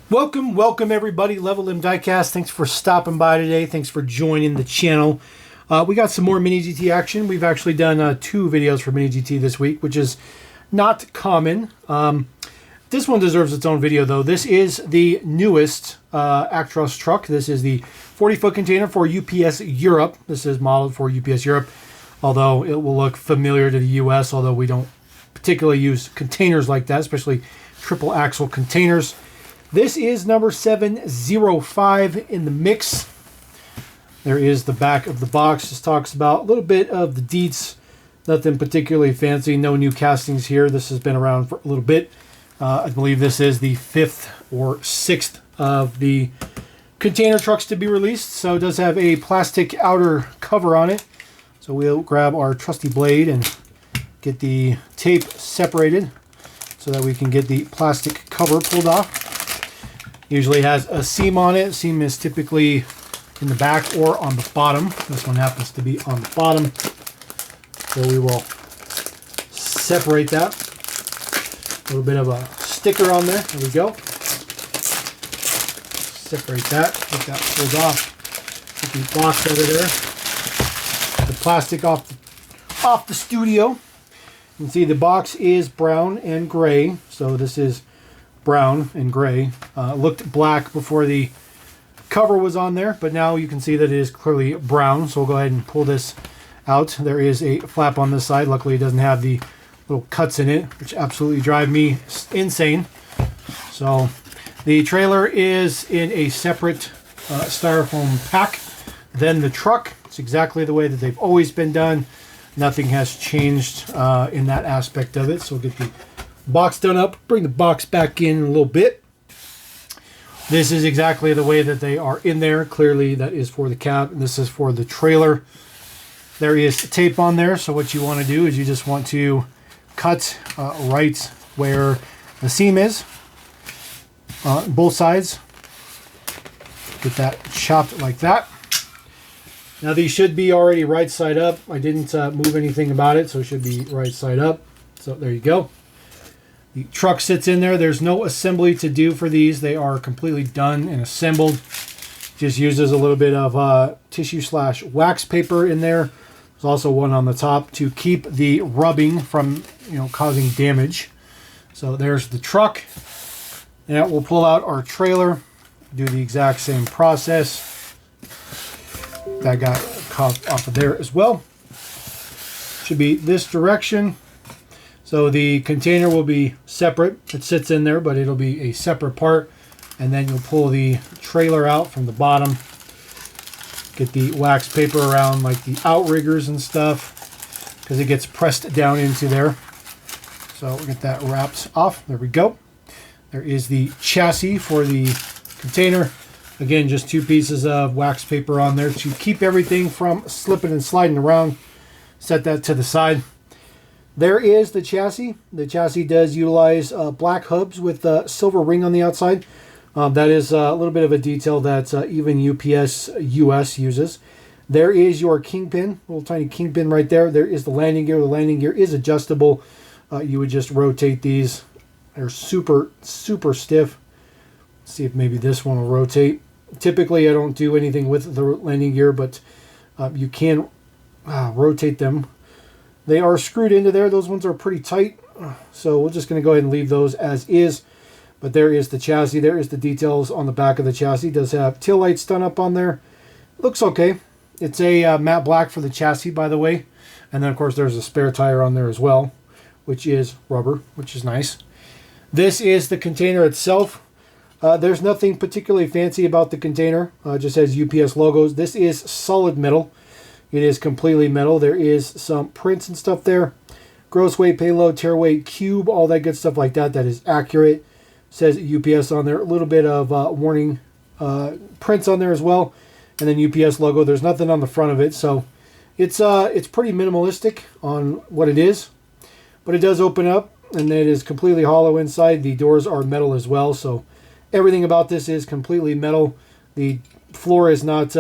Welcome everybody. Level M Diecast. Thanks for stopping by today. Thanks for joining the channel. We got some more MiniGT action. We've actually done 2 videos for MiniGT this week, which is not common. This one deserves its own video though. This is the newest Actros truck. This is the 40-foot container for UPS Europe. This is modeled for UPS Europe, although it will look familiar to the US, although we don't particularly use containers like that, especially triple axle containers. This is number 705 in the mix. There is the back of the box. This talks about a little bit of the deets. Nothing particularly fancy. No new castings here. This has been around for a little bit. I believe this is the 5th or 6th of the container trucks to be released. So it does have a plastic outer cover on it. So we'll grab our trusty blade and get the tape separated so that we can get the plastic cover pulled off. Usually has a seam on it. Seam is typically in the back or on the bottom. This one happens to be on the bottom. So we will separate that. A little bit of a sticker on there. There we go. Separate that. Get that pulled off. Get the box out of there. The plastic off the studio. You can see the box is brown and gray. So this is brown and gray. Looked black before the cover was on there, but now you can see that it is clearly brown. So we'll go ahead and pull this out. There is a flap on this side. Luckily it doesn't have the little cuts in it, which absolutely drive me insane. So the trailer is in a separate styrofoam pack than the truck. It's exactly the way that they've always been done. Nothing has changed in that aspect of it. So we'll get the box done up, bring the box back in a little bit. This is exactly the way that they are in there. Clearly that is for the cab and this is for the trailer. There is tape on there, so what you want to do is you just want to cut right where the seam is, both sides. Get that chopped like that. Now these should be already right side up. I didn't move anything about it, so it should be right side up. So there you go. The truck sits in there. There's no assembly to do for these. They are completely done and assembled. Just uses a little bit of tissue/wax paper in there. There's also one on the top to keep the rubbing from causing damage. So there's the truck. Now we'll pull out our trailer. Do the exact same process. That got cut off of there as well. Should be this direction. So the container will be separate. It sits in there, but it'll be a separate part. And then you'll pull the trailer out from the bottom. Get the wax paper around like the outriggers and stuff, because it gets pressed down into there. So we'll get that wrapped off. There we go. There is the chassis for the container. Again, just 2 pieces of wax paper on there to keep everything from slipping and sliding around. Set that to the side. There is the chassis. The chassis does utilize black hubs with a silver ring on the outside. That is a little bit of a detail that even UPS US uses. There is your kingpin, little tiny kingpin right there. There is the landing gear. The landing gear is adjustable. You would just rotate these. They're super, super stiff. Let's see if maybe this one will rotate. Typically, I don't do anything with the landing gear, but you can rotate them. They are screwed into there. Those ones are pretty tight. So we're just going to go ahead and leave those as is. But there is the chassis. There is the details on the back of the chassis. It does have tail lights done up on there. Looks okay. It's a matte black for the chassis, by the way. And then, of course, there's a spare tire on there as well, which is rubber, which is nice. This is the container itself. There's nothing particularly fancy about the container. It just has UPS logos. This is solid metal. It is completely metal. There is some prints and stuff there. Gross weight, payload, tear weight, cube, all that good stuff like that. That is accurate. Says UPS on there. A little bit of warning prints on there as well. And then UPS logo. There's nothing on the front of it. So it's pretty minimalistic on what it is. But it does open up. And it is completely hollow inside. The doors are metal as well. So everything about this is completely metal. The floor is not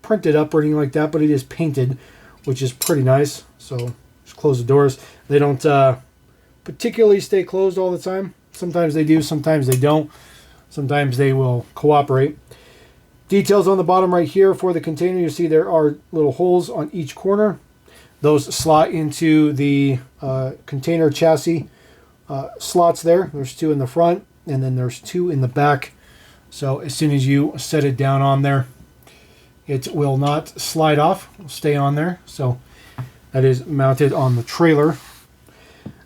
printed up or anything like that, but it is painted, which is pretty nice. So just close the doors. They don't particularly stay closed all the time. Sometimes they do, sometimes they don't. Sometimes they will cooperate. Details on the bottom right here for the container. You see there are little holes on each corner. Those slot into the container chassis slots there. There's 2 in the front, and then there's 2 in the back. So as soon as you set it down on there, it will not slide off. It'll stay on there. So that is mounted on the trailer.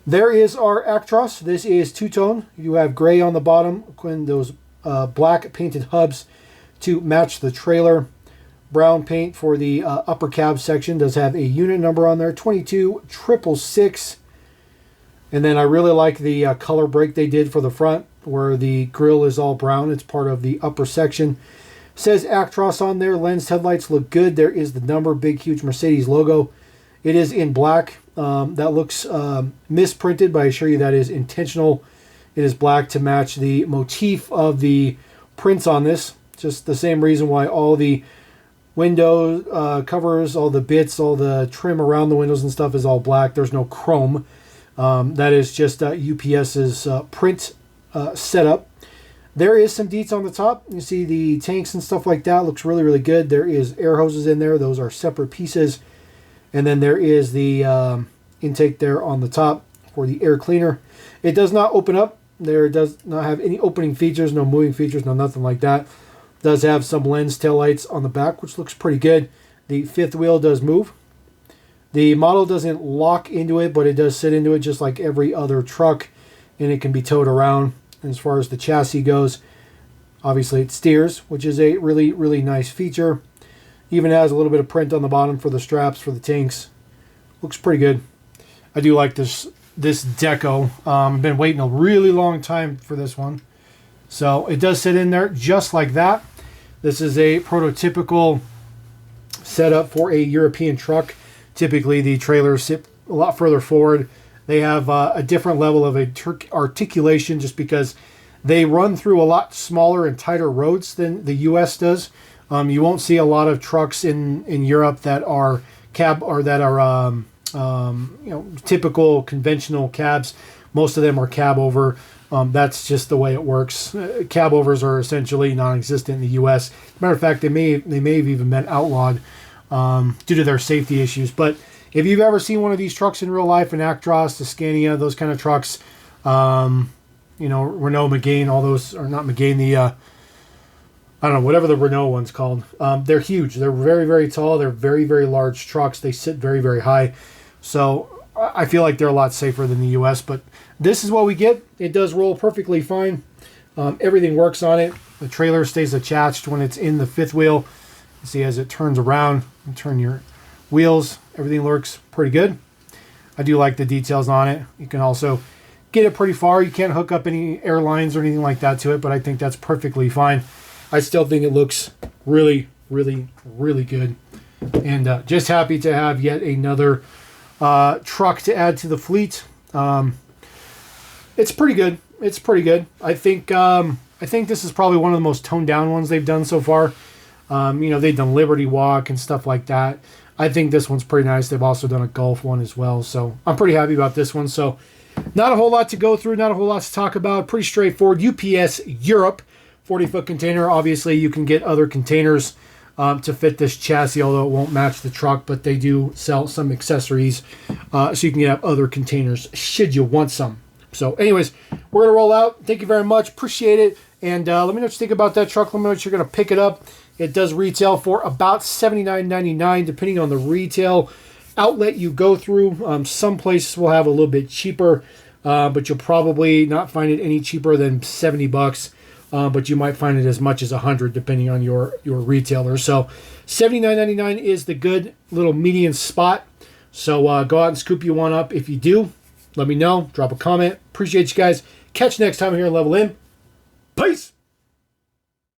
There is our Actros. This is two-tone. You have gray on the bottom, and those black painted hubs to match the trailer. Brown paint for the upper cab section. Does have a unit number on there, 22666. And then I really like the color break they did for the front, where the grille is all brown. It's part of the upper section. Says Actros on there. Lens headlights look good. There is the number, big huge Mercedes logo. It is in black. That looks misprinted, but I assure you that is intentional. It is black to match the motif of the prints on this. Just the same reason why all the window covers, all the bits, all the trim around the windows and stuff is all black. There's no chrome. That is just UPS's print setup. There is some deets on the top. You see the tanks and stuff like that. Looks really, really good. There is air hoses in there. Those are separate pieces. And then there is the intake there on the top for the air cleaner. It does not open up. There does not have any opening features, no moving features, no nothing like that. Does have some lens taillights on the back, which looks pretty good. The fifth wheel does move. The model doesn't lock into it, but it does sit into it just like every other truck, and it can be towed around. And as far as the chassis goes, obviously it steers, which is a really, really nice feature. Even has a little bit of print on the bottom for the straps for the tanks. Looks pretty good. I do like this deco. I've been waiting a really long time for this one. So it does sit in there just like that. This is a prototypical setup for a European truck. Typically the trailers sit a lot further forward. They have a different level of articulation just because they run through a lot smaller and tighter roads than the US does. You won't see a lot of trucks in Europe that are typical conventional cabs. Most of them are cab over. That's just the way it works. Cab overs are essentially non-existent in the U.S. Matter of fact, they may have even been outlawed due to their safety issues. But if you've ever seen one of these trucks in real life, an Actros, the Scania, those kind of trucks, Renault Megane, all those, or not Megane, I don't know, whatever the Renault one's called. They're huge. They're very, very tall. They're very, very large trucks. They sit very, very high. So I feel like they're a lot safer than the U.S., but this is what we get. It does roll perfectly fine. Everything works on it. The trailer stays attached when it's in the fifth wheel. You see as it turns around, you turn your wheels, everything works pretty good. I do like the details on it. You can also get it pretty far. You can't hook up any airlines or anything like that to it, but I think that's perfectly fine. I still think it looks really, really, really good. And just happy to have yet another truck to add to the fleet. It's pretty good. It's pretty good. I think this is probably one of the most toned down ones they've done so far. They've done Liberty Walk and stuff like that. I think this one's pretty nice. They've also done a Golf one as well. So I'm pretty happy about this one. So not a whole lot to go through. Not a whole lot to talk about. Pretty straightforward. UPS Europe 40-foot container. Obviously, you can get other containers to fit this chassis, although it won't match the truck, but they do sell some accessories so you can get other containers should you want some. So anyways, we're going to roll out. Thank you very much. Appreciate it. And let me know what you think about that truck. Let me know what you're going to pick it up. It does retail for about $79.99, depending on the retail outlet you go through. Some places will have a little bit cheaper, but you'll probably not find it any cheaper than $70. But you might find it as much as $100 depending on your retailer. So $79.99 is the good little median spot. So go out and scoop you one up. If you do, let me know. Drop a comment. Appreciate you guys. Catch you next time here on Level In. Peace.